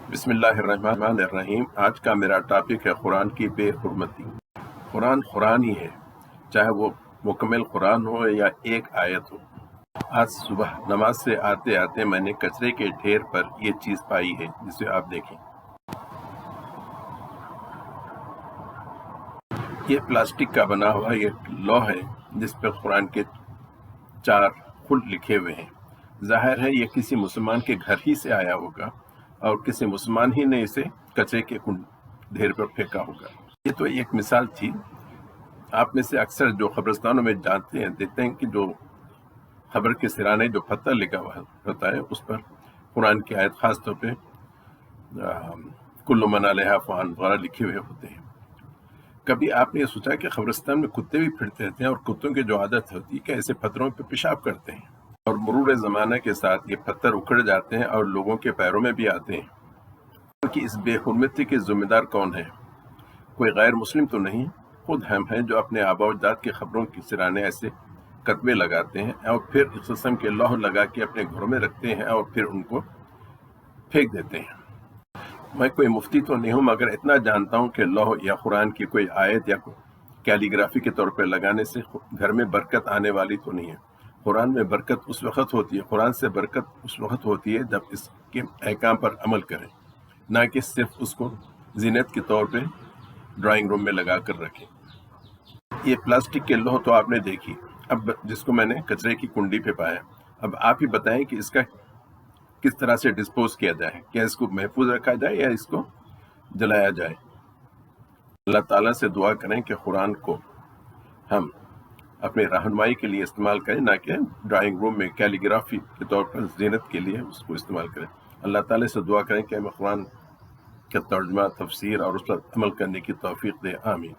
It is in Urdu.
بسم اللہ الرحمن الرحیم۔ آج کا میرا ٹاپک ہے قرآن کی بے حرمتی۔ قرآن ہی ہے، چاہے وہ مکمل قرآن ہو یا ایک آیت ہو۔ آج صبح نماز سے آتے آتے میں نے کچرے کے ڈھیر پر یہ چیز پائی ہے، جسے آپ دیکھیں۔ یہ پلاسٹک کا بنا ہوا یہ لوح ہے جس پر قرآن کے 4 خط لکھے ہوئے ہیں۔ ظاہر ہے یہ کسی مسلمان کے گھر ہی سے آیا ہوگا اور کسی مسلمان ہی نے اسے کچرے کے ڈھیر پر پھینکا ہوگا۔ یہ تو ایک مثال تھی۔ آپ میں سے اکثر جو قبرستانوں میں جانتے ہیں دیکھتے ہیں کہ جو قبر کے سرانے جو پتھر لگا ہوا ہوتا ہے اس پر قرآن کی آیت، خاص طور پہ کل من علیہا فان وغیرہ لکھے ہوئے ہوتے ہیں۔ کبھی آپ نے یہ سوچا کہ قبرستان میں کتے بھی پھرتے رہتے ہیں اور کتوں کی جو عادت ہوتی ہے کہ ایسے پتھروں پہ پیشاب کرتے ہیں، اور مرور زمانہ کے ساتھ یہ پتھر اکھڑ جاتے ہیں اور لوگوں کے پیروں میں بھی آتے ہیں۔ کہ اس بے حرمتی کے ذمہ دار کون ہے؟ کوئی غیر مسلم تو نہیں، خود ہم ہیں جو اپنے آباء و اجداد کی قبروں کے سرانے ایسے کتبے لگاتے ہیں اور پھر اس قسم کے لوح لگا کے اپنے گھروں میں رکھتے ہیں اور پھر ان کو پھینک دیتے ہیں۔ میں کوئی مفتی تو نہیں ہوں، مگر اتنا جانتا ہوں کہ لوح یا قرآن کی کوئی آیت یا کیلیگرافی کے طور پر لگانے سے گھر میں برکت آنے والی تو نہیں ہے۔ قرآن میں برکت اس وقت ہوتی ہے، قرآن سے برکت اس وقت ہوتی ہے جب اس کے احکام پر عمل کریں، نہ کہ صرف اس کو زینت کے طور پہ ڈرائنگ روم میں لگا کر رکھیں۔ یہ پلاسٹک کے لوح تو آپ نے دیکھی، اب جس کو میں نے کچرے کی کنڈی پہ پایا۔ اب آپ ہی بتائیں کہ اس کا کس طرح سے ڈسپوز کیا جائے، کیا اس کو محفوظ رکھا جائے یا اس کو جلایا جائے؟ اللہ تعالیٰ سے دعا کریں کہ قرآن کو ہم اپنے رہنمائی کے لیے استعمال کریں، نہ کہ ڈرائنگ روم میں کیلیگرافی کے طور پر زینت کے لیے اس کو استعمال کریں۔ اللہ تعالیٰ سے دعا کریں کہ ہمیں قرآن کا ترجمہ، تفسیر اور اس پر عمل کرنے کی توفیق دے۔ آمین۔